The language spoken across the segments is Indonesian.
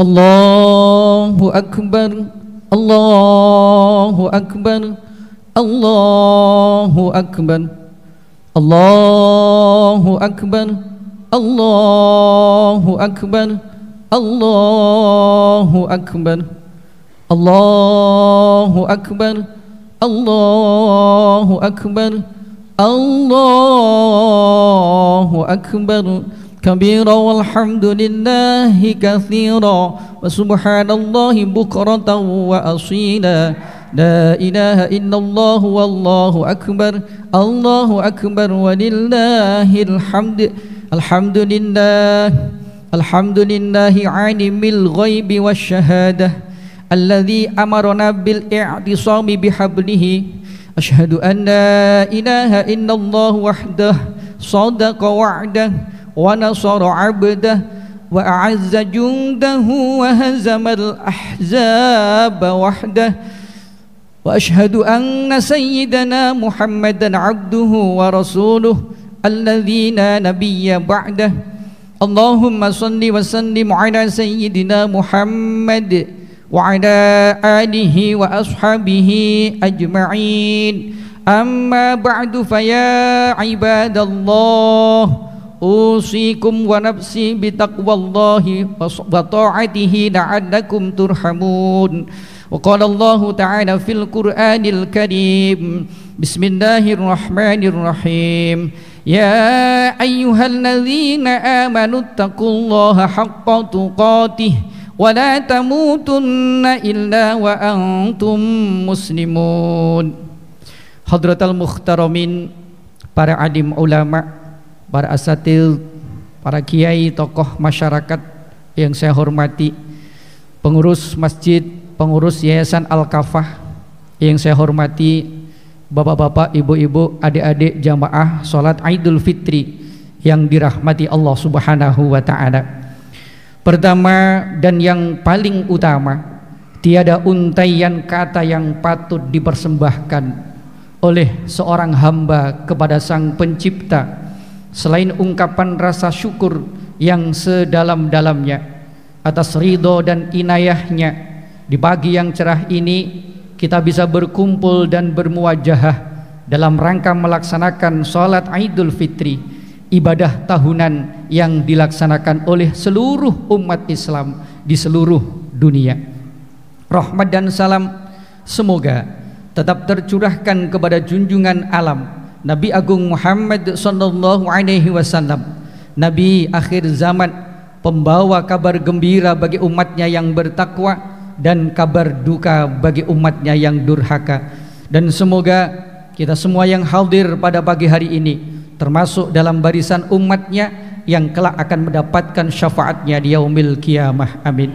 Allahu Akbar, Allahu Akbar, Allahu Akbar, Allahu Akbar, Allahu Akbar, Allahu Akbar, Allahu Akbar, Allahu Akbar, Allahu Akbar kabira walhamdulillahi katsira wa subhanallahi bukratan wa asila. La ilaha illallah wallahu akbar, Allahu akbar walillahil hamd. Alhamdulillah, alhamdulillahi alimil ghaibi wasyahadah alladzi amarna bil i'tisami bihablihi. Asyhadu an la ilaha illallah wahdah sadaqa wa'dah wa nasara 'abdah wa a'azza jundahu wa hazamal ahzaba wahdah. Wa asyhadu anna sayyidana Muhammadan 'abduhu wa rasuluh alladzi la nabiyya ba'dah. Allahumma shalli wa sallim 'ala sayyidina Muhammad wa ala alihi wa ashabihi ajma'in. Amma ba'du, faya ibadallah, usikum wa nafsi bitaqwallahi wa ta'atihi la'allakum turhamun. Wa qala Allahu ta'ala fil Qur'anil Karim, bismillahirrahmanirrahim, ya ayyuhalladzina amanu taqullaha haqqa tuqatih wa la tamutunna illa wa antum muslimun. Hadratal muhtaramin, para alim ulama, para asatil, para kiai, tokoh masyarakat yang saya hormati, pengurus masjid, pengurus Yayasan Al-Kafah yang saya hormati, bapak-bapak, ibu-ibu, adik-adik jamaah salat Idul Fitri yang dirahmati Allah Subhanahu wa ta'ala. Pertama dan yang paling utama, tiada untaian kata yang patut dipersembahkan oleh seorang hamba kepada Sang Pencipta selain ungkapan rasa syukur yang sedalam-dalamnya atas ridho dan inayahnya. Di pagi yang cerah ini kita bisa berkumpul dan bermuajahah dalam rangka melaksanakan sholat Idul Fitri, ibadah tahunan yang dilaksanakan oleh seluruh umat Islam di seluruh dunia. Rahmat dan salam semoga tetap tercurahkan kepada junjungan alam Nabi Agung Muhammad sallallahu alaihi wasallam, Nabi akhir zaman, pembawa kabar gembira bagi umatnya yang bertakwa dan kabar duka bagi umatnya yang durhaka. Dan semoga kita semua yang hadir pada pagi hari ini termasuk dalam barisan umatnya yang kelak akan mendapatkan syafaatnya di yaumil qiyamah. Amin.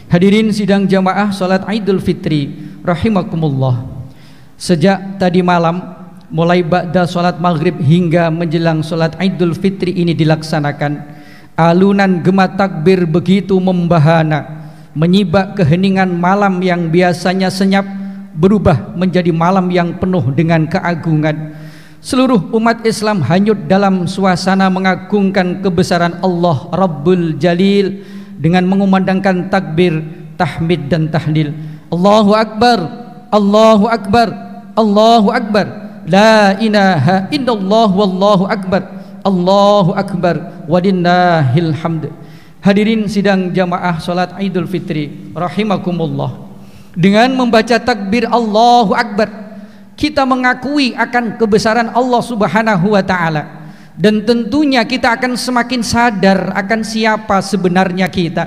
Hadirin sidang jamaah salat Idul Fitri rahimakumullah. Sejak tadi malam, mulai ba'da salat maghrib hingga menjelang salat Idul Fitri ini dilaksanakan, alunan gema takbir begitu membahana, menyibak keheningan malam yang biasanya senyap berubah menjadi malam yang penuh dengan keagungan. Seluruh umat Islam hanyut dalam suasana mengagungkan kebesaran Allah Rabbul Jalil dengan mengumandangkan takbir, tahmid dan tahlil. Allahu Akbar, Allahu Akbar, Allahu Akbar, la ilaha illallah wallahu akbar, Allahu Akbar walillahil hamd. Hadirin sidang jamaah salat Idul Fitri rahimakumullah, dengan membaca takbir Allahu Akbar kita mengakui akan kebesaran Allah Subhanahu wa ta'ala, dan tentunya kita akan semakin sadar akan siapa sebenarnya kita.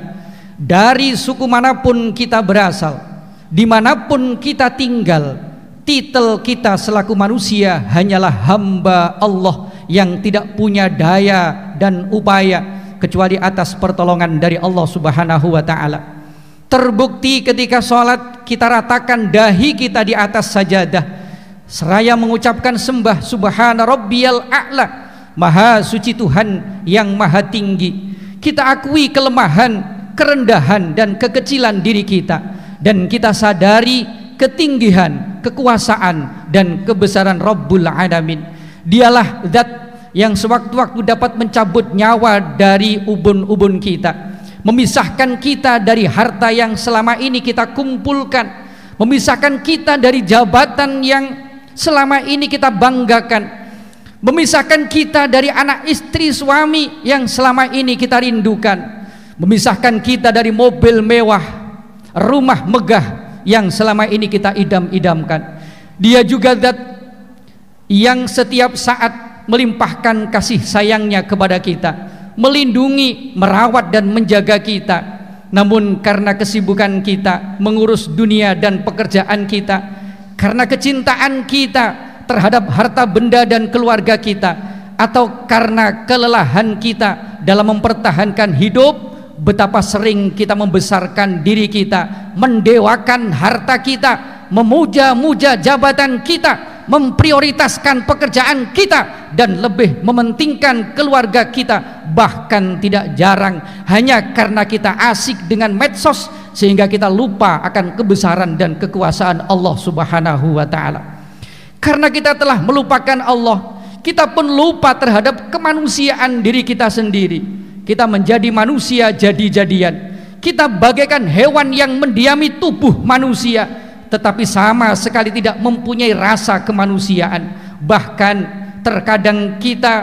Dari suku manapun kita berasal, dimanapun kita tinggal, titel kita selaku manusia hanyalah hamba Allah yang tidak punya daya dan upaya kecuali atas pertolongan dari Allah Subhanahu wa ta'ala. Terbukti ketika sholat kita ratakan dahi kita di atas sajadah seraya mengucapkan sembah subhana rabbiyal a'la, maha suci Tuhan yang maha tinggi. Kita akui kelemahan, kerendahan dan kekecilan diri kita, dan kita sadari ketinggian, kekuasaan dan kebesaran Rabbul Alamin. Dialah zat yang sewaktu-waktu dapat mencabut nyawa dari ubun-ubun kita, memisahkan kita dari harta yang selama ini kita kumpulkan, memisahkan kita dari jabatan yang selama ini kita banggakan, memisahkan kita dari anak istri suami yang selama ini kita rindukan, memisahkan kita dari mobil mewah, rumah megah yang selama ini kita idam-idamkan. Dia juga zat yang setiap saat melimpahkan kasih sayangnya kepada kita, melindungi, merawat dan menjaga kita. Namun karena kesibukan kita mengurus dunia dan pekerjaan kita, karena kecintaan kita terhadap harta benda dan keluarga kita, atau karena kelelahan kita dalam mempertahankan hidup, betapa sering kita membesarkan diri kita, mendewakan harta kita, memuja-muja jabatan kita, memprioritaskan pekerjaan kita, dan lebih mementingkan keluarga kita. Bahkan tidak jarang hanya karena kita asik dengan medsos sehingga kita lupa akan kebesaran dan kekuasaan Allah Subhanahu wa ta'ala. Karena kita telah melupakan Allah, kita pun lupa terhadap kemanusiaan diri kita sendiri. Kita menjadi manusia jadi-jadian. Kita bagaikan hewan yang mendiami tubuh manusia, tetapi sama sekali tidak mempunyai rasa kemanusiaan. Bahkan terkadang kita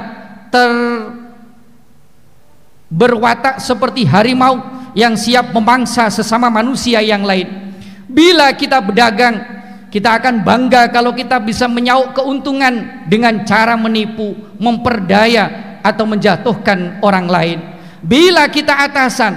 berwatak seperti harimau yang siap memangsa sesama manusia yang lain. Bila kita berdagang, kita akan bangga kalau kita bisa menyaup keuntungan dengan cara menipu, memperdaya atau menjatuhkan orang lain. Bila kita atasan,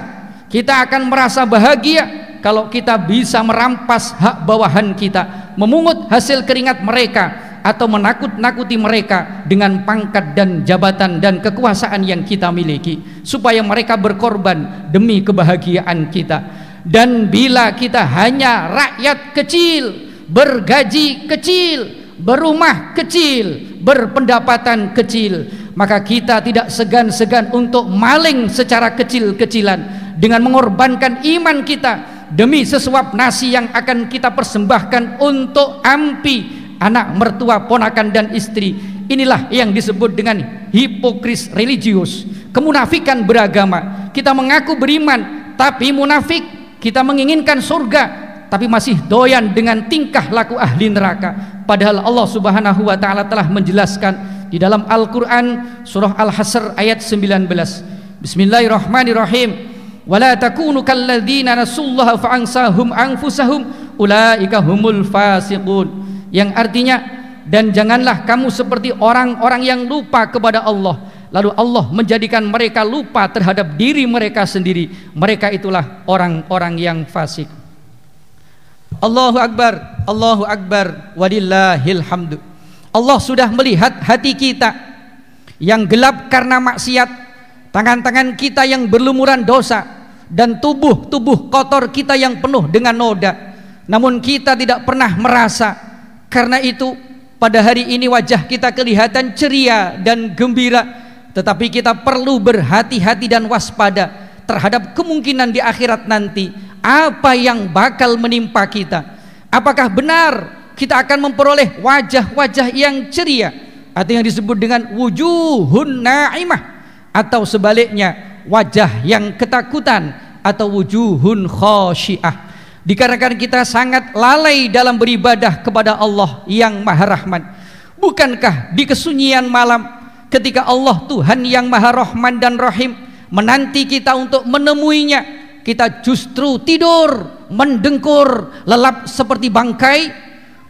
kita akan merasa bahagia kalau kita bisa merampas hak bawahan kita, memungut hasil keringat mereka, atau menakut-nakuti mereka dengan pangkat dan jabatan dan kekuasaan yang kita miliki, supaya mereka berkorban demi kebahagiaan kita. Dan bila kita hanya rakyat kecil, bergaji kecil, berumah kecil, berpendapatan kecil, maka kita tidak segan-segan untuk maling secara kecil-kecilan dengan mengorbankan iman kita demi sesuap nasi yang akan kita persembahkan untuk ampi, anak mertua, ponakan dan istri. Inilah yang disebut dengan hipokris religius, kemunafikan beragama. Kita mengaku beriman tapi munafik. Kita menginginkan surga tapi masih doyan dengan tingkah laku ahli neraka. Padahal Allah Subhanahu wa ta'ala telah menjelaskan di dalam Al-Quran surah Al-Hasr ayat 19. Bismillahirrahmanirrahim. Wala takunu kalladzina nasullaha fa'ansahum anfusahum ulaika humul fasiqun. Yang artinya, dan janganlah kamu seperti orang-orang yang lupa kepada Allah, lalu Allah menjadikan mereka lupa terhadap diri mereka sendiri. Mereka itulah orang-orang yang fasik. Allahu Akbar, Allahu Akbar, walillahil hamdu. Allah sudah melihat hati kita yang gelap karena maksiat, tangan-tangan kita yang berlumuran dosa, dan tubuh kotor kita yang penuh dengan noda. Namun kita tidak pernah merasa. Karena itu pada hari ini wajah kita kelihatan ceria dan gembira, tetapi kita perlu berhati-hati dan waspada terhadap kemungkinan di akhirat nanti apa yang bakal menimpa kita. Apakah benar kita akan memperoleh wajah-wajah yang ceria atau yang disebut dengan wujuhun na'imah, atau sebaliknya wajah yang ketakutan atau wujuhun khasyiah? Dikarenakan kita sangat lalai dalam beribadah kepada Allah yang Maha Rahman. Bukankah di kesunyian malam ketika Allah Tuhan yang Maha Rahman dan Rahim menanti kita untuk menemuinya, kita justru tidur, mendengkur, lelap seperti bangkai?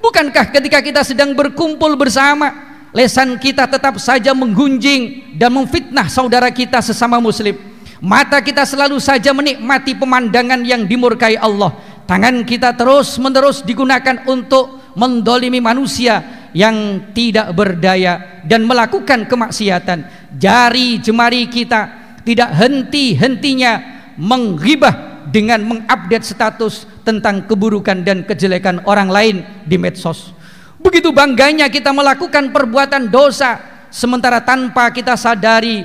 Bukankah ketika kita sedang berkumpul bersama, lesan kita tetap saja menggunjing dan memfitnah saudara kita sesama muslim? Mata kita selalu saja menikmati pemandangan yang dimurkai Allah. Tangan kita terus-menerus digunakan untuk mendolimi manusia yang tidak berdaya dan melakukan kemaksiatan. Jari jemari kita tidak henti-hentinya menghibah dengan mengupdate status tentang keburukan dan kejelekan orang lain di medsos. Begitu bangganya kita melakukan perbuatan dosa, sementara tanpa kita sadari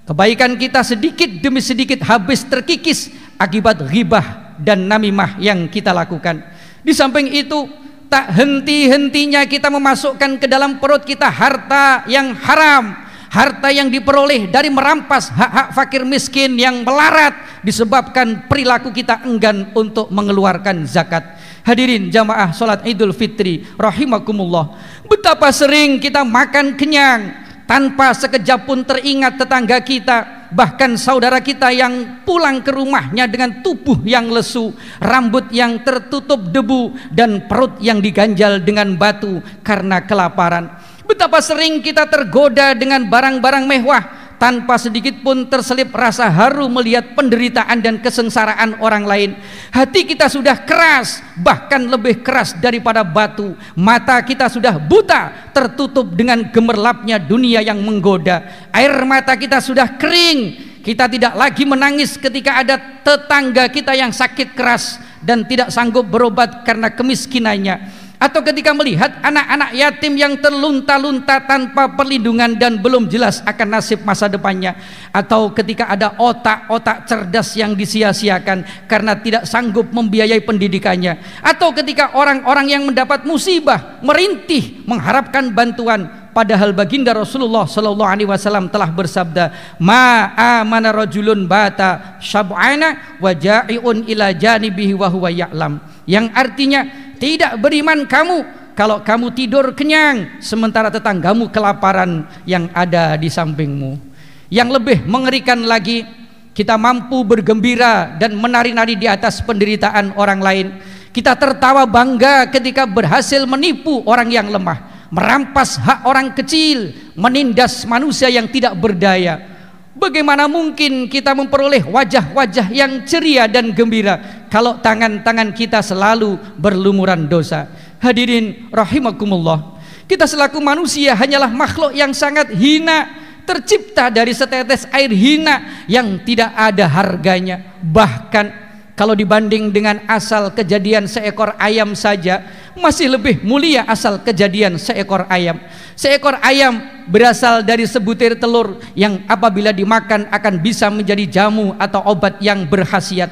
kebaikan kita sedikit demi sedikit habis terkikis akibat ghibah dan namimah yang kita lakukan. Di samping itu, tak henti-hentinya kita memasukkan ke dalam perut kita harta yang haram, harta yang diperoleh dari merampas hak-hak fakir miskin yang melarat disebabkan perilaku kita enggan untuk mengeluarkan zakat. Hadirin jamaah salat Idul Fitri rahimakumullah, betapa sering kita makan kenyang tanpa sekejap pun teringat tetangga kita, bahkan saudara kita yang pulang ke rumahnya dengan tubuh yang lesu, rambut yang tertutup debu, dan perut yang diganjal dengan batu karena kelaparan. Betapa sering kita tergoda dengan barang-barang mewah tanpa sedikit pun terselip rasa haru melihat penderitaan dan kesengsaraan orang lain. Hati kita sudah keras, bahkan lebih keras daripada batu. Mata kita sudah buta, tertutup dengan gemerlapnya dunia yang menggoda. Air mata kita sudah kering. Kita tidak lagi menangis ketika ada tetangga kita yang sakit keras dan tidak sanggup berobat karena kemiskinannya, atau ketika melihat anak-anak yatim yang terlunta-lunta tanpa perlindungan dan belum jelas akan nasib masa depannya, atau ketika ada otak-otak cerdas yang disia-siakan karena tidak sanggup membiayai pendidikannya, atau ketika orang-orang yang mendapat musibah merintih mengharapkan bantuan, padahal baginda Rasulullah sallallahu alaihi wasallam telah bersabda, ma amana rajulun bata syab'ana wa ja'iun ila janibihi wa huwa ya'lam, yang artinya tidak beriman kamu kalau kamu tidur kenyang sementara tetanggamu kelaparan yang ada di sampingmu. Yang lebih mengerikan lagi, kita mampu bergembira dan menari-nari di atas penderitaan orang lain. Kita tertawa bangga ketika berhasil menipu orang yang lemah, merampas hak orang kecil, menindas manusia yang tidak berdaya. Bagaimana mungkin kita memperoleh wajah-wajah yang ceria dan gembira kalau tangan-tangan kita selalu berlumuran dosa? Hadirin rahimakumullah, kita selaku manusia hanyalah makhluk yang sangat hina, tercipta dari setetes air hina yang tidak ada harganya. Bahkan kalau dibanding dengan asal kejadian seekor ayam saja, masih lebih mulia asal kejadian seekor ayam. Seekor ayam berasal dari sebutir telur yang apabila dimakan akan bisa menjadi jamu atau obat yang berkhasiat.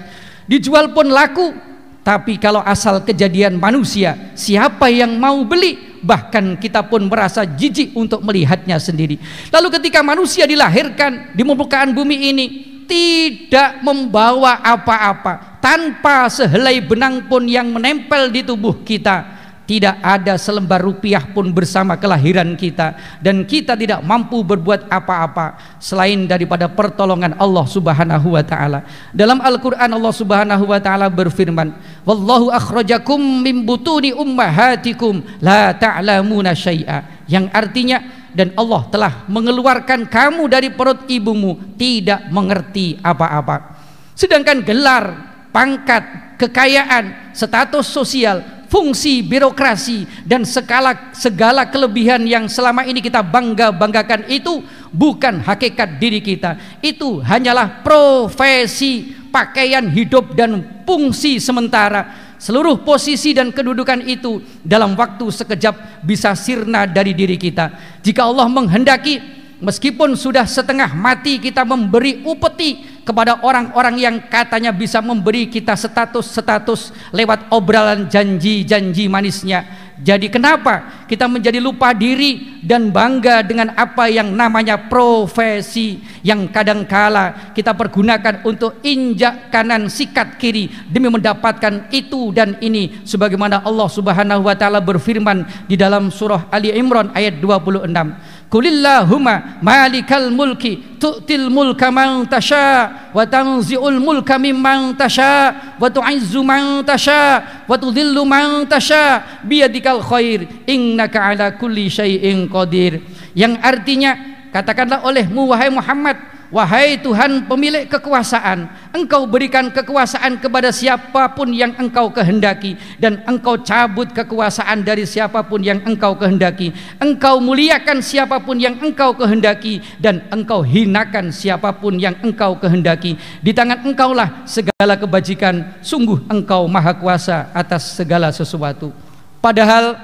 Dijual pun laku. Tapi kalau asal kejadian manusia, siapa yang mau beli? Bahkan kita pun merasa jijik untuk melihatnya sendiri. Lalu ketika manusia dilahirkan di permukaan bumi ini, tidak membawa apa-apa, tanpa sehelai benang pun yang menempel di tubuh kita, tidak ada selembar rupiah pun bersama kelahiran kita, dan kita tidak mampu berbuat apa-apa selain daripada pertolongan Allah Subhanahu wa taala. Dalam Al-Qur'an Allah Subhanahu wa taala berfirman, wallahu akhrajakum min butuni ummahatikum la ta'lamuna syai'a, yang artinya, dan Allah telah mengeluarkan kamu dari perut ibumu tidak mengerti apa-apa. Sedangkan gelar, pangkat, kekayaan, status sosial, fungsi birokrasi, dan segala kelebihan yang selama ini kita bangga-banggakan itu bukan hakikat diri kita. Itu hanyalah profesi, pakaian hidup, dan fungsi sementara. Seluruh posisi dan kedudukan itu dalam waktu sekejap bisa sirna dari diri kita. Jika Allah menghendaki, meskipun sudah setengah mati, kita memberi upeti kepada orang-orang yang katanya bisa memberi kita status lewat obrolan janji-janji manisnya. Jadi kenapa kita menjadi lupa diri dan bangga dengan apa yang namanya profesi yang kadangkala kita pergunakan untuk injak kanan sikat kiri demi mendapatkan itu dan ini, sebagaimana Allah Subhanahu wa taala berfirman di dalam surah Ali Imran ayat 26, Qulillahumma malikal mulki tu'til mulka man tasha wa tanzi'ul mulka mimman tasha wa tu'izzu man tasha wa tudhillu man tasha biyadikal khair innaka ala kulli syai'in qadir. Yang artinya, katakanlah olehmu wahai Muhammad, wahai Tuhan pemilik kekuasaan, Engkau berikan kekuasaan kepada siapapun yang Engkau kehendaki, dan Engkau cabut kekuasaan dari siapapun yang Engkau kehendaki. Engkau muliakan siapapun yang Engkau kehendaki, dan Engkau hinakan siapapun yang Engkau kehendaki. Di tangan Engkaulah segala kebajikan, sungguh Engkau maha kuasa atas segala sesuatu. Padahal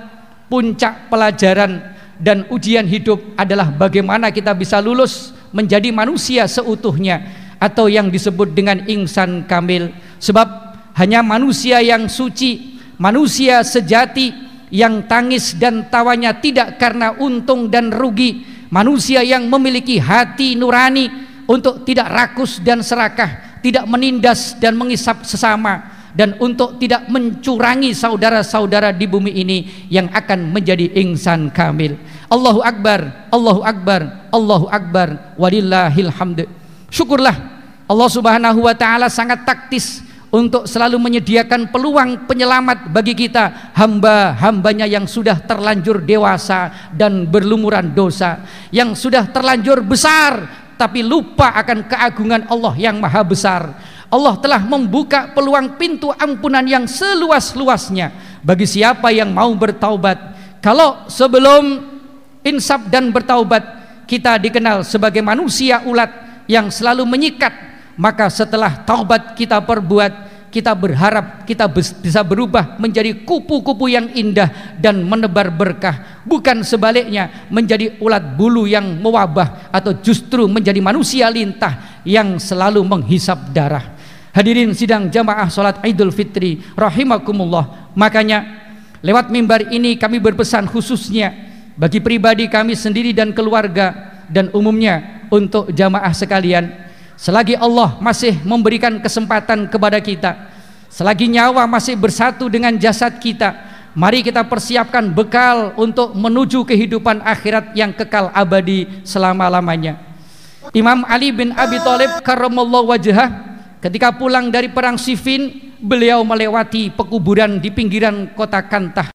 puncak pelajaran dan ujian hidup adalah bagaimana kita bisa lulus menjadi manusia seutuhnya, atau yang disebut dengan insan kamil. Sebab hanya manusia yang suci, manusia sejati, yang tangis dan tawanya tidak karena untung dan rugi, manusia yang memiliki hati nurani untuk tidak rakus dan serakah, tidak menindas dan mengisap sesama, dan untuk tidak mencurangi saudara-saudara di bumi ini yang akan menjadi insan kamil. Allahu Akbar, Allahu Akbar, Allahu Akbar, walillahil hamd. Syukurlah Allah Subhanahu wa taala sangat taktis untuk selalu menyediakan peluang penyelamat bagi kita, hamba-hambanya yang sudah terlanjur dewasa dan berlumuran dosa, yang sudah terlanjur besar tapi lupa akan keagungan Allah yang maha besar. Allah telah membuka peluang pintu ampunan yang seluas-luasnya bagi siapa yang mau bertaubat. Kalau sebelum insaf dan bertaubat kita dikenal sebagai manusia ulat yang selalu menyikat, maka setelah taubat kita perbuat, kita berharap kita bisa berubah menjadi kupu-kupu yang indah dan menebar berkah, bukan sebaliknya menjadi ulat bulu yang mewabah atau justru menjadi manusia lintah yang selalu menghisap darah. Hadirin sidang jamaah salat Idul Fitri rahimakumullah, makanya lewat mimbar ini kami berpesan khususnya bagi pribadi kami sendiri dan keluarga, dan umumnya untuk jamaah sekalian, selagi Allah masih memberikan kesempatan kepada kita, selagi nyawa masih bersatu dengan jasad kita, mari kita persiapkan bekal untuk menuju kehidupan akhirat yang kekal abadi selama-lamanya. Imam Ali bin Abi Thalib karramallahu wajhah ketika pulang dari perang Siffin, beliau melewati pekuburan di pinggiran kota Kantah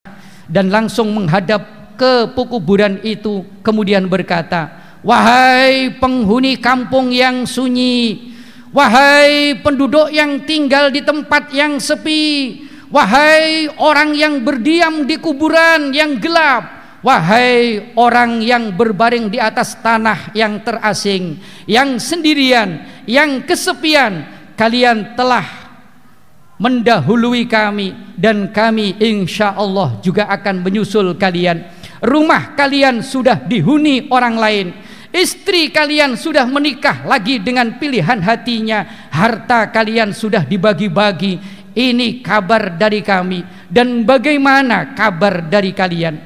dan langsung menghadap ke pekuburan itu, kemudian berkata, "Wahai penghuni kampung yang sunyi, wahai penduduk yang tinggal di tempat yang sepi, wahai orang yang berdiam di kuburan yang gelap, wahai orang yang berbaring di atas tanah yang terasing, yang sendirian, yang kesepian, kalian telah mendahului kami dan kami insya Allah juga akan menyusul kalian. Rumah kalian sudah dihuni orang lain, istri kalian sudah menikah lagi dengan pilihan hatinya, harta kalian sudah dibagi-bagi. Ini kabar dari kami, dan bagaimana kabar dari kalian?"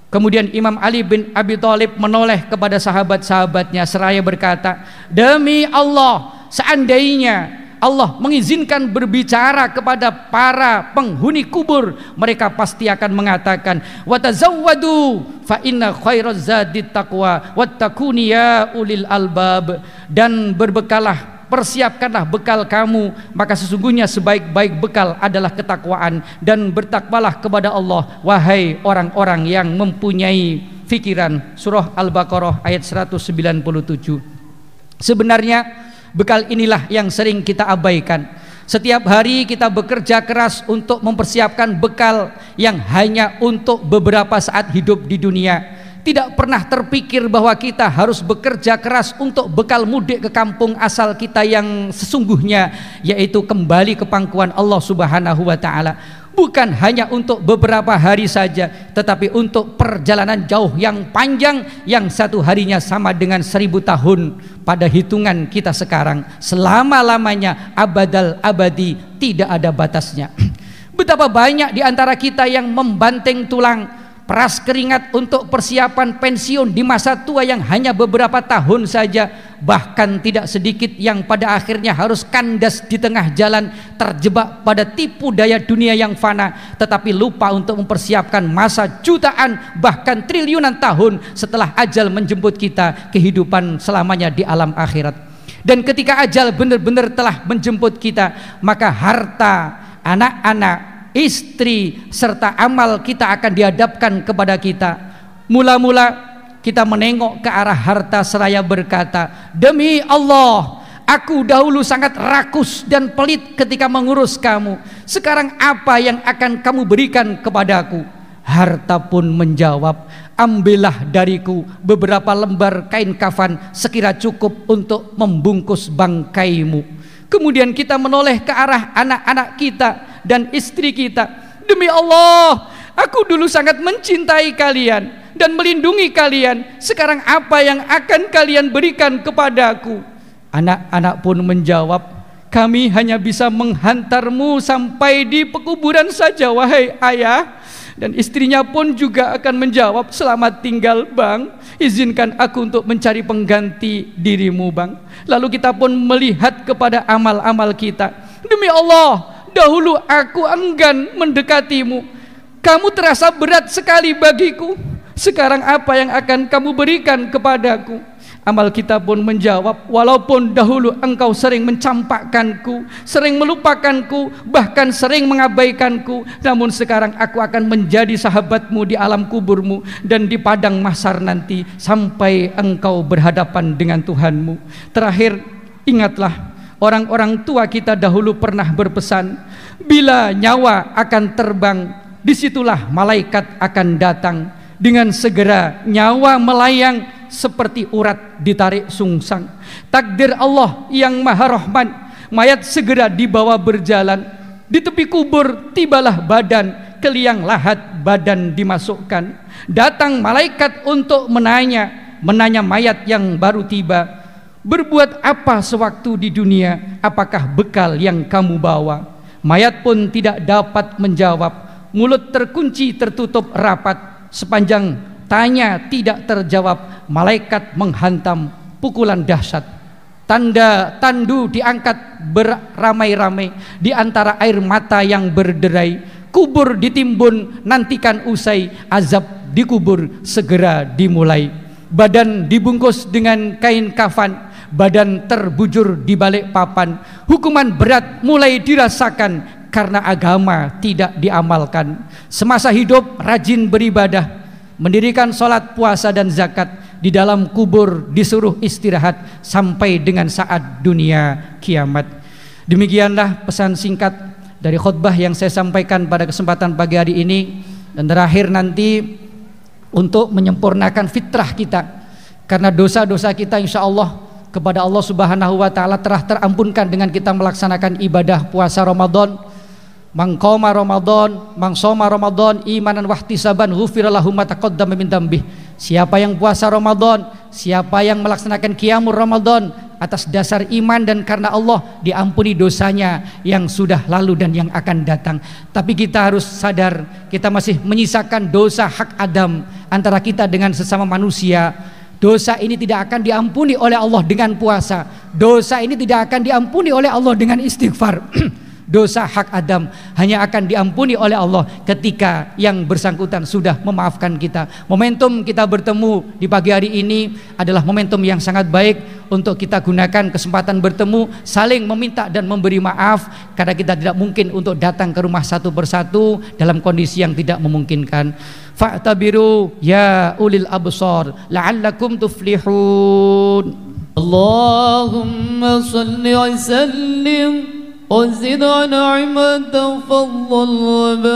Kemudian Imam Ali bin Abi Thalib menoleh kepada sahabat-sahabatnya seraya berkata, "Demi Allah, seandainya Allah mengizinkan berbicara kepada para penghuni kubur, mereka pasti akan mengatakan, wa tazawwadu fa inna khairaz zadit taqwa wattaquni ya ulil albab, dan berbekalah, persiapkanlah bekal kamu, maka sesungguhnya sebaik-baik bekal adalah ketakwaan, dan bertakwalah kepada Allah wahai orang-orang yang mempunyai fikiran. Surah Al-Baqarah ayat 197. Sebenarnya bekal inilah yang sering kita abaikan. Setiap hari kita bekerja keras untuk mempersiapkan bekal yang hanya untuk beberapa saat hidup di dunia. Tidak pernah terpikir bahwa kita harus bekerja keras untuk bekal mudik ke kampung asal kita yang sesungguhnya, yaitu kembali ke pangkuan Allah Subhanahu wa taala. Bukan hanya untuk beberapa hari saja, tetapi untuk perjalanan jauh yang panjang, yang satu harinya sama dengan 1000 tahun pada hitungan kita sekarang, selama-lamanya, abadal abadi, tidak ada batasnya. Betapa banyak di antara kita yang membanting tulang, peras keringat untuk persiapan pensiun di masa tua yang hanya beberapa tahun saja. Bahkan tidak sedikit yang pada akhirnya harus kandas di tengah jalan, terjebak pada tipu daya dunia yang fana, tetapi lupa untuk mempersiapkan masa jutaan bahkan triliunan tahun setelah ajal menjemput kita, kehidupan selamanya di alam akhirat. Dan ketika ajal benar-benar telah menjemput kita, maka harta, anak-anak, istri serta amal kita akan dihadapkan kepada kita. Mula-mula kita menengok ke arah harta seraya berkata, "Demi Allah, aku dahulu sangat rakus dan pelit ketika mengurus kamu. Sekarang apa yang akan kamu berikan kepadaku?" Harta pun menjawab, "Ambillah dariku beberapa lembar kain kafan sekira cukup untuk membungkus bangkaimu." Kemudian kita menoleh ke arah anak-anak kita dan istri kita, "Demi Allah, aku dulu sangat mencintai kalian dan melindungi kalian. Sekarang apa yang akan kalian berikan kepadaku?" Anak-anak pun menjawab, "Kami hanya bisa menghantarmu sampai di pekuburan saja, wahai ayah. Dan istrinya pun juga akan menjawab, selamat tinggal bang, izinkan aku untuk mencari pengganti dirimu bang. Lalu kita pun melihat kepada amal-amal kita. Demi Allah, dahulu aku enggan mendekatimu, kamu terasa berat sekali bagiku. Sekarang apa yang akan kamu berikan kepadaku? Amal kita pun menjawab, walaupun dahulu engkau sering mencampakkanku, sering melupakanku, bahkan sering mengabaikanku, namun sekarang aku akan menjadi sahabatmu di alam kuburmu dan di padang mahsyar nanti, sampai engkau berhadapan dengan Tuhanmu. Terakhir, ingatlah, orang-orang tua kita dahulu pernah berpesan, bila nyawa akan terbang, disitulah malaikat akan datang. Dengan segera nyawa melayang seperti urat ditarik sungsang. Takdir Allah yang maha rahman, mayat segera dibawa berjalan. Di tepi kubur tibalah badan, ke liang lahat badan dimasukkan. Datang malaikat untuk menanya mayat yang baru tiba, berbuat apa sewaktu di dunia? Apakah bekal yang kamu bawa? Mayat pun tidak dapat menjawab, mulut terkunci tertutup rapat. Sepanjang tanya tidak terjawab, malaikat menghantam pukulan dahsyat. Tandu diangkat beramai-ramai, di antara air mata yang berderai. Kubur ditimbun, nantikan usai, azab di kubur segera dimulai. Badan dibungkus dengan kain kafan, badan terbujur di balik papan. Hukuman berat mulai dirasakan karena agama tidak diamalkan. Semasa hidup rajin beribadah, mendirikan sholat, puasa dan zakat. Di dalam kubur disuruh istirahat sampai dengan saat dunia kiamat. Demikianlah pesan singkat dari khutbah yang saya sampaikan pada kesempatan pagi hari ini. Dan terakhir nanti, untuk menyempurnakan fitrah kita, karena dosa-dosa kita insya Allah kepada Allah Subhanahu wa ta'ala telah terampunkan dengan kita melaksanakan ibadah puasa Ramadan. Man qama Ramadan, man shoma Ramadan imanan wahtisaban ghufira lahu ma taqaddama min dzambih. Siapa yang puasa Ramadan, siapa yang melaksanakan qiyamul Ramadan atas dasar iman dan karena Allah, diampuni dosanya yang sudah lalu dan yang akan datang. Tapi kita harus sadar, kita masih menyisakan dosa hak Adam antara kita dengan sesama manusia. Dosa ini tidak akan diampuni oleh Allah dengan puasa. Dosa ini tidak akan diampuni oleh Allah dengan istighfar. Dosa hak Adam hanya akan diampuni oleh Allah ketika yang bersangkutan sudah memaafkan kita. Momentum kita bertemu di pagi hari ini adalah momentum yang sangat baik untuk kita gunakan kesempatan bertemu, saling meminta dan memberi maaf, karena kita tidak mungkin untuk datang ke rumah satu persatu dalam kondisi yang tidak memungkinkan. Fa'tabiru ya ulil absar la'allakum tuflihun. Allahumma salli wa sallim وزد نعمة فضل وبارك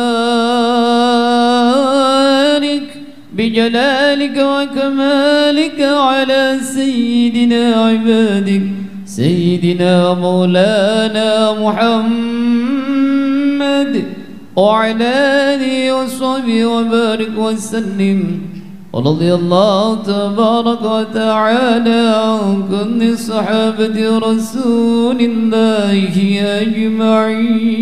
بجلالك وكمالك على سيدنا عبادك سيدنا مولانا محمد وعلى آله وصحبه وبارك وسلم. ورضي الله تبارك وتعالى عن كل صحابة رسول الله أجمعين.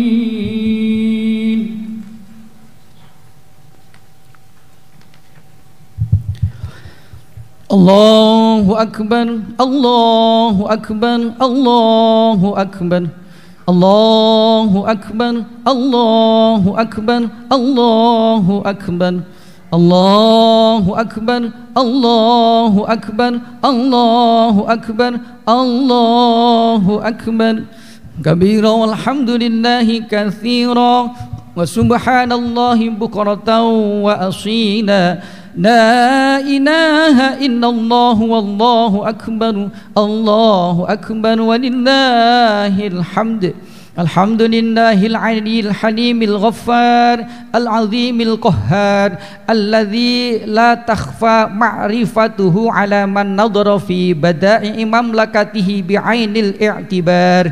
الله أكبر الله أكبر الله أكبر الله أكبر الله أكبر الله أكبر الله أكبر الله أكبر الله أكبر الله أكبر كبيرا والحمد لله كثيرا وسبحان الله بكرة وأصيلا لا إله إلا الله والله أكبر الله أكبر ولله الحمد. الحمد لله العلي الحليم الغفار العظيم القهار الذي لا تخفى معرفته على من نظر في بدائع مملكته بعين الاعتبار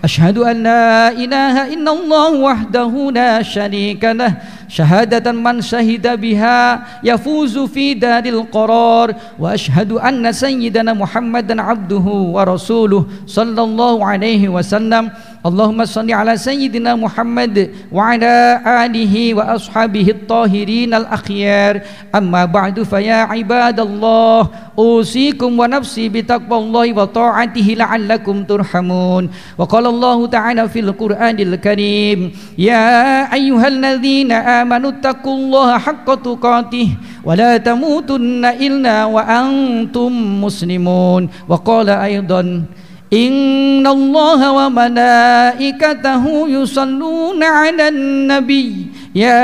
أشهد أن لا إله إلا الله وحده لا شريك له شهادة من شهد بها يفوز في دار القرار وأشهد أن سيدنا محمدا عبده ورسوله صلى الله عليه وسلم اللهم صل على سيدنا محمد وعلى آله وأصحابه الطاهرين الأخيار أما بعد فيا عباد الله أوصيكم ونفسي بتقوى الله وطاعته لعلكم ترحمون وقال الله تعالى في القرآن الكريم يا أيها الذين آمنوا اتقوا الله حق تقاته ولا تموتن إلا وأنتم مسلمون وقال أيضا إن الله وملائكته يصلون على النبي يا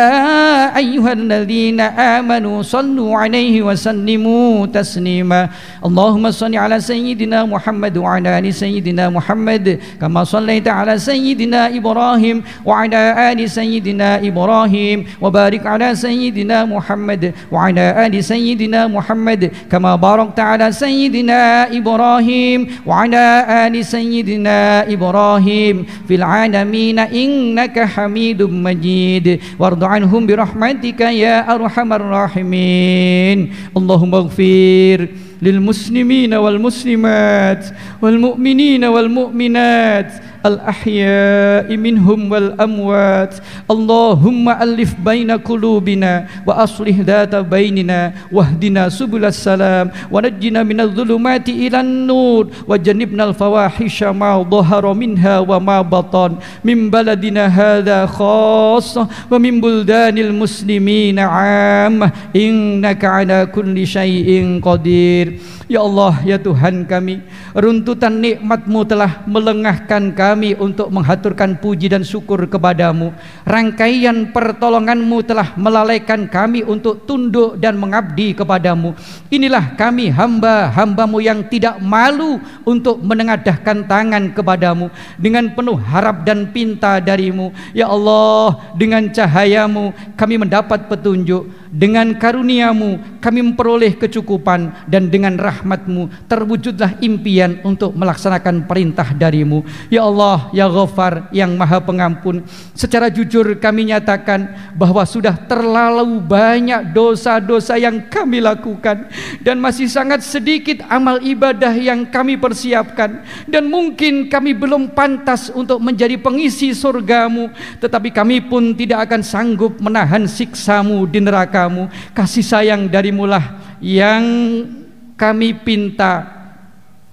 أيها الذين آمنوا صلوا عليه وسلموا تسليما اللهم صل على سيدنا محمد وعلى آل سيدنا محمد كما صليت على سيدنا إبراهيم وعلى آل سيدنا إبراهيم وبارك على سيدنا محمد وعلى آل سيدنا محمد كما باركت على سيدنا إبراهيم وعلى آل سيدنا إبراهيم في العالمين إنك حميد مجيد وارض عنهم برحمتك يا أرحم الراحمين اللهم اغفر للمسلمين والمسلمات والمؤمنين والمؤمنات الأحياء منهم والأموات اللهم ألف بين قلوبنا وأصلح ذات بيننا واهدنا سبل السلام ونجنا من الظلمات إلى النور وجنبنا الفواحش ما ظهر منها وما بطن من بلدنا هذا خاصة ومن بلدان المسلمين عامة إنك على كل شيء قدير. Ya Allah, ya Tuhan kami, runtutan nikmat-Mu telah melengahkan kami untuk menghaturkan puji dan syukur kepadamu. Rangkaian pertolongan-Mu telah melalaikan kami untuk tunduk dan mengabdi kepadamu. Inilah kami hamba-hamba-Mu yang tidak malu untuk menengadahkan tangan kepadamu dengan penuh harap dan pinta dari-Mu. Ya Allah, dengan cahaya-Mu kami mendapat petunjuk, dengan karunia-Mu kami memperoleh kecukupan, dan dengan rahmat-Mu terwujudlah impian untuk melaksanakan perintah dari-Mu. Ya Allah, ya Ghaffar, yang Maha Pengampun, secara jujur kami nyatakan bahwa sudah terlalu banyak dosa-dosa yang kami lakukan, dan masih sangat sedikit amal ibadah yang kami persiapkan, dan mungkin kami belum pantas untuk menjadi pengisi surga-Mu, tetapi kami pun tidak akan sanggup menahan siksa-Mu di neraka-Mu. Kasih sayang dari-Mu lah yang kami pinta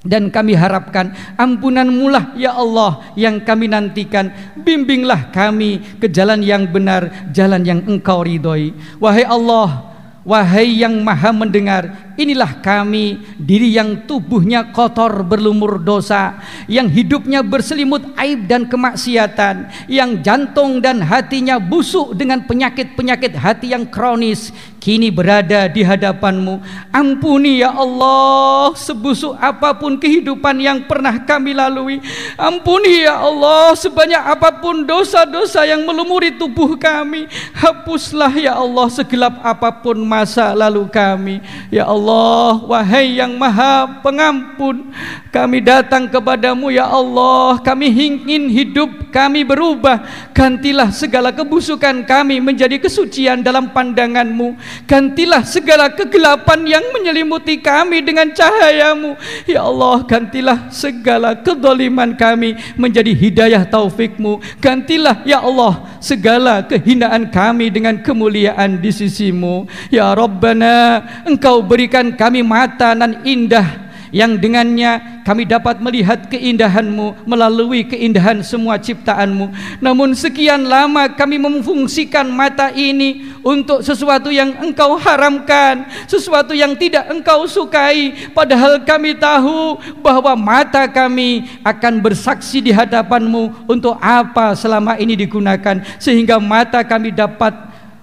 dan kami harapkan, ampunan-Mu lah ya Allah yang kami nantikan. Bimbinglah kami ke jalan yang benar, jalan yang Engkau ridhoi. Wahai Allah, wahai yang Maha mendengar, inilah kami, diri yang tubuhnya kotor berlumur dosa, yang hidupnya berselimut aib dan kemaksiatan, yang jantung dan hatinya busuk dengan penyakit-penyakit hati yang kronis, kini berada di hadapan-Mu. Ampuni ya Allah sebusuk apapun kehidupan yang pernah kami lalui. Ampuni ya Allah sebanyak apapun dosa-dosa yang melumuri tubuh kami. Hapuslah ya Allah segelap apapun masa lalu kami. Ya Allah, wahai yang Maha Pengampun, kami datang kepadamu ya Allah. Kami ingin hidup kami berubah. Gantilah segala kebusukan kami menjadi kesucian dalam pandangan-Mu. Gantilah segala kegelapan yang menyelimuti kami dengan cahaya-Mu. Ya Allah, gantilah segala kezaliman kami menjadi hidayah taufik-Mu. Gantilah ya Allah segala kehinaan kami dengan kemuliaan di sisi-Mu. Ya Rabbana, Engkau berikan kami mata nan indah, yang dengannya kami dapat melihat keindahan-Mu melalui keindahan semua ciptaan-Mu. Namun sekian lama kami memfungsikan mata ini untuk sesuatu yang Engkau haramkan, sesuatu yang tidak Engkau sukai, padahal kami tahu bahwa mata kami akan bersaksi di hadapan-Mu untuk apa selama ini digunakan, sehingga mata kami dapat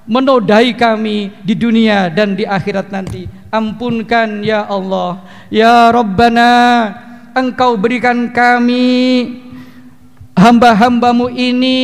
menodai kami di dunia dan di akhirat nanti. Ampunkan ya Allah, ya Rabbana, Engkau berikan kami hamba-Hamba-Mu ini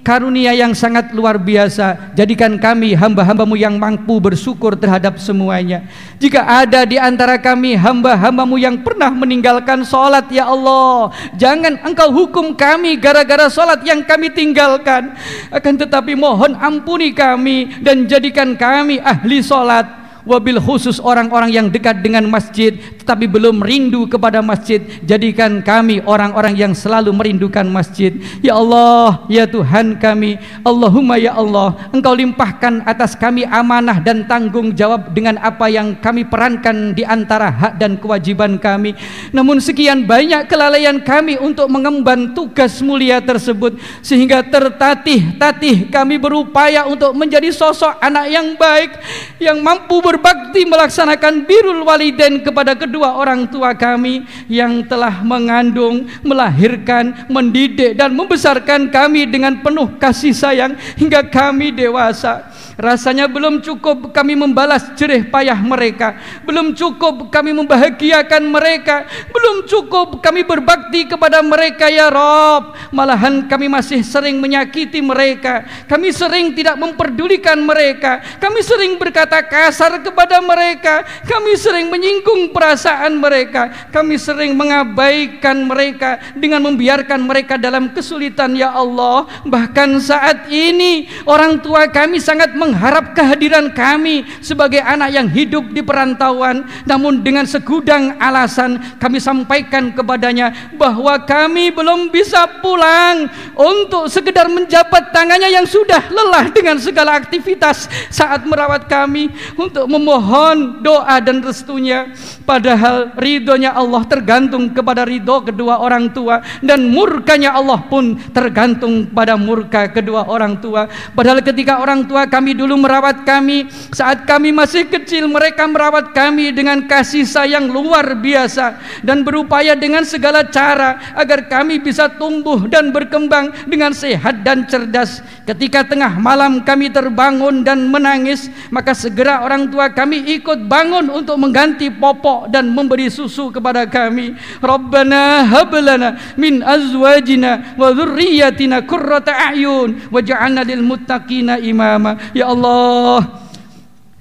karunia yang sangat luar biasa. Jadikan kami hamba-hambamu yang mampu bersyukur terhadap semuanya. Jika ada di antara kami hamba-hambamu yang pernah meninggalkan sholat, ya Allah, jangan Engkau hukum kami gara-gara sholat yang kami tinggalkan. Akan tetapi mohon ampuni kami dan jadikan kami ahli sholat. Wabil khusus orang-orang yang dekat dengan masjid tetapi belum rindu kepada masjid, jadikan kami orang-orang yang selalu merindukan masjid. Ya Allah, ya Tuhan kami, Allahumma ya Allah, Engkau limpahkan atas kami amanah dan tanggung jawab dengan apa yang kami perankan di antara hak dan kewajiban kami. Namun sekian banyak kelalaian kami untuk mengemban tugas mulia tersebut, sehingga tertatih-tatih kami berupaya untuk menjadi sosok anak yang baik, yang mampu berbakti melaksanakan birrul walidain kepada kedua orang tua kami yang telah mengandung, melahirkan, mendidik dan membesarkan kami dengan penuh kasih sayang hingga kami dewasa. Rasanya belum cukup kami membalas jerih payah mereka, belum cukup kami membahagiakan mereka, belum cukup kami berbakti kepada mereka ya Rabb, malahan kami masih sering menyakiti mereka, kami sering tidak memperdulikan mereka, kami sering berkata kasar kepada mereka, kami sering menyinggung perasaan mereka, kami sering mengabaikan mereka dengan membiarkan mereka dalam kesulitan ya Allah. Bahkan saat ini orang tua kami sangat mengharap kehadiran kami sebagai anak yang hidup di perantauan, namun dengan segudang alasan kami sampaikan kepadanya bahwa kami belum bisa pulang untuk sekedar menjabat tangannya yang sudah lelah dengan segala aktivitas saat merawat kami, untuk memohon doa dan restunya. Padahal ridhonya Allah tergantung kepada ridho kedua orang tua, dan murkanya Allah pun tergantung pada murka kedua orang tua. Padahal ketika orang tua kami dulu merawat kami, saat kami masih kecil, mereka merawat kami dengan kasih sayang luar biasa dan berupaya dengan segala cara agar kami bisa tumbuh dan berkembang dengan sehat dan cerdas. Ketika tengah malam kami terbangun dan menangis, maka segera orang tua kami ikut bangun untuk mengganti popok dan memberi susu kepada kami. Rabbana hablana min azwajina wa dzurriyyatina qurrata a'yun waj'alna lil muttaqina imama. Ya Allah,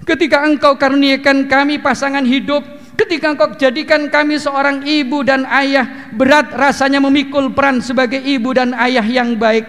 ketika Engkau karuniakan kami pasangan hidup, ketika Engkau jadikan kami seorang ibu dan ayah, berat rasanya memikul peran sebagai ibu dan ayah yang baik,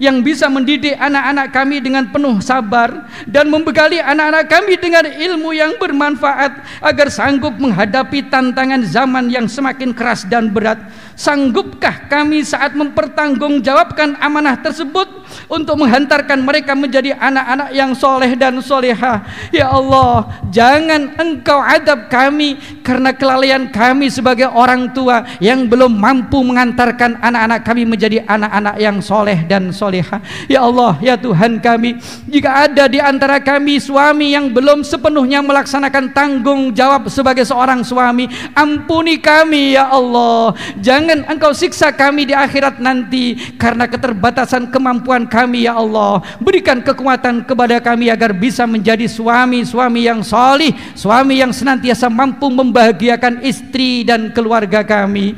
yang bisa mendidik anak-anak kami dengan penuh sabar dan membekali anak-anak kami dengan ilmu yang bermanfaat agar sanggup menghadapi tantangan zaman yang semakin keras dan berat. Sanggupkah kami saat mempertanggungjawabkan amanah tersebut untuk menghantarkan mereka menjadi anak-anak yang soleh dan solehah? Ya Allah, jangan Engkau adab kami karena kelalaian kami sebagai orang tua yang belum mampu mengantarkan anak-anak kami menjadi anak-anak yang soleh dan solehah. Ya Allah, ya Tuhan kami, jika ada di antara kami suami yang belum sepenuhnya melaksanakan tanggung jawab sebagai seorang suami, ampuni kami ya Allah. Jangan Engkau siksa kami di akhirat nanti karena keterbatasan kemampuan kami ya Allah. Berikan kekuatan kepada kami agar bisa menjadi suami-suami yang salih, suami yang senantiasa mampu membahagiakan istri dan keluarga kami.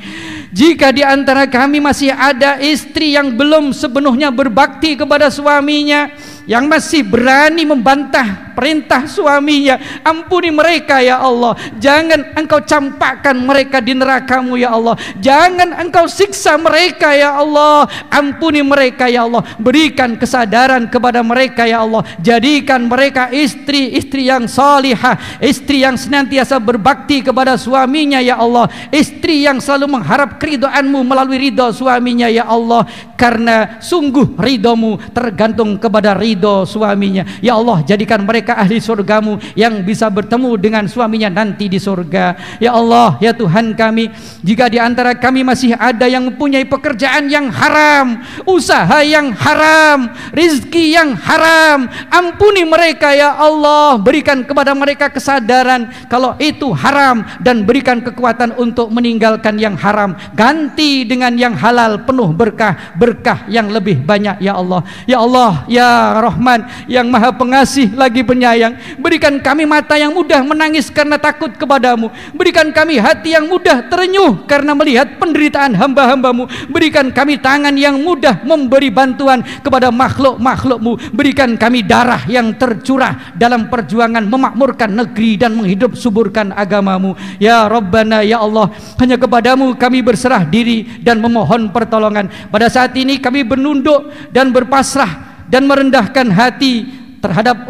Jika di antara kami masih ada istri yang belum sepenuhnya berbakti kepada suaminya, yang masih berani membantah perintah suaminya, ampuni mereka ya Allah. Jangan Engkau campakkan mereka di neraka-Mu ya Allah. Jangan Engkau siksa mereka ya Allah. Ampuni mereka ya Allah. Berikan kesadaran kepada mereka ya Allah. Jadikan mereka istri-istri yang salihah, istri yang senantiasa berbakti kepada suaminya ya Allah, istri yang selalu mengharap keridhaan-Mu melalui ridho suaminya ya Allah. Karena sungguh ridho-Mu tergantung kepada ridho suaminya ya Allah. Jadikan mereka ahli surga-Mu yang bisa bertemu dengan suaminya nanti di surga. Ya Allah, ya Tuhan kami, jika di antara kami masih ada yang mempunyai pekerjaan yang haram, usaha yang haram, rizki yang haram, ampuni mereka ya Allah. Berikan kepada mereka kesadaran kalau itu haram dan berikan kekuatan untuk meninggalkan yang haram. Ganti dengan yang halal penuh berkah yang lebih banyak ya Allah. Ya Allah, ya Rahman, yang Maha Pengasih lagi penyayang. Berikan kami mata yang mudah menangis karena takut kepadamu. Berikan kami hati yang mudah terenyuh karena melihat penderitaan hamba-hambamu. Berikan kami tangan yang mudah memberi bantuan kepada makhluk-makhlukmu. Berikan kami darah yang tercurah dalam perjuangan memakmurkan negeri dan menghidup suburkan agamamu. Ya Rabbana, ya Allah, hanya kepadamu kami berserah diri dan memohon pertolongan. Pada saat ini kami menunduk dan berpasrah dan merendahkan hati terhadap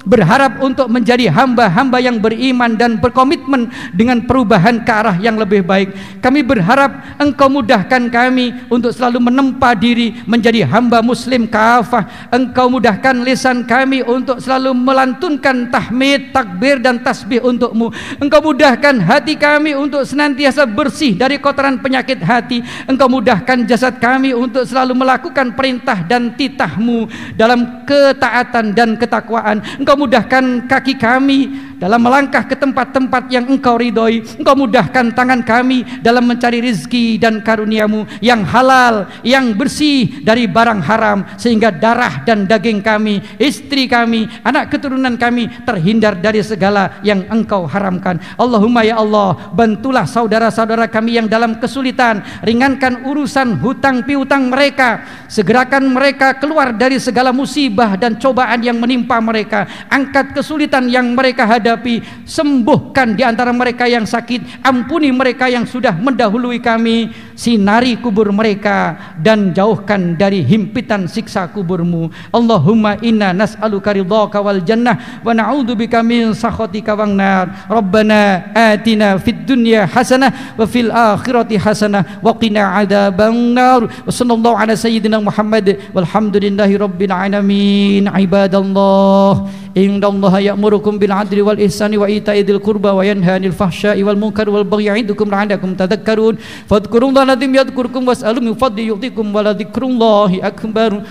berharap untuk menjadi hamba-hamba yang beriman dan berkomitmen dengan perubahan ke arah yang lebih baik. Kami berharap Engkau mudahkan kami untuk selalu menempa diri menjadi hamba muslim kafah. Engkau mudahkan lisan kami untuk selalu melantunkan tahmid, takbir dan tasbih untuk-Mu. Engkau mudahkan hati kami untuk senantiasa bersih dari kotoran penyakit hati. Engkau mudahkan jasad kami untuk selalu melakukan perintah dan titah-Mu dalam ketaatan dan ketakwaan. Engkau mudahkan kaki kami dalam melangkah ke tempat-tempat yang Engkau ridhoi. Engkau mudahkan tangan kami dalam mencari rizki dan karunia-Mu yang halal, yang bersih dari barang haram, sehingga darah dan daging kami, istri kami, anak keturunan kami terhindar dari segala yang Engkau haramkan. Allahumma ya Allah, bantulah saudara-saudara kami yang dalam kesulitan. Ringankan urusan hutang piutang mereka. Segerakan mereka keluar dari segala musibah dan cobaan yang menimpa mereka. Angkat kesulitan yang mereka hadapi. Sembuhkan di antara mereka yang sakit. Ampuni mereka yang sudah mendahului kami. Sinari kubur mereka dan jauhkan dari himpitan siksa kuburmu. Allahumma inna nas'aluka ridhaka wal jannah wa na'udzubika min sakhatika wan nar. Rabbana atina fid dunya hasanah wa fil akhirati hasanah wa qina adzaban nar. Wa sallallahu ala sayyidina Muhammad walhamdulillahi rabbil alamin. Ibadallah, innallaha ya'murukum bil 'adli wal ihsani wa ita'i dzil qurba wa yanha 'anil fahsya'i wal munkari wal baghi ya'idukum la'allakum tadhakkarun. Fadhkurullaha ladzim yadhkurukum was'alu min fadli yu'tikum wa la dzikrullahi akbar.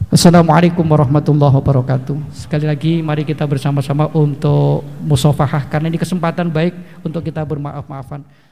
Assalamualaikum warahmatullahi wabarakatuh. Sekali lagi mari kita bersama-sama untuk musafahah, karena ini kesempatan baik untuk kita bermaaf-maafan.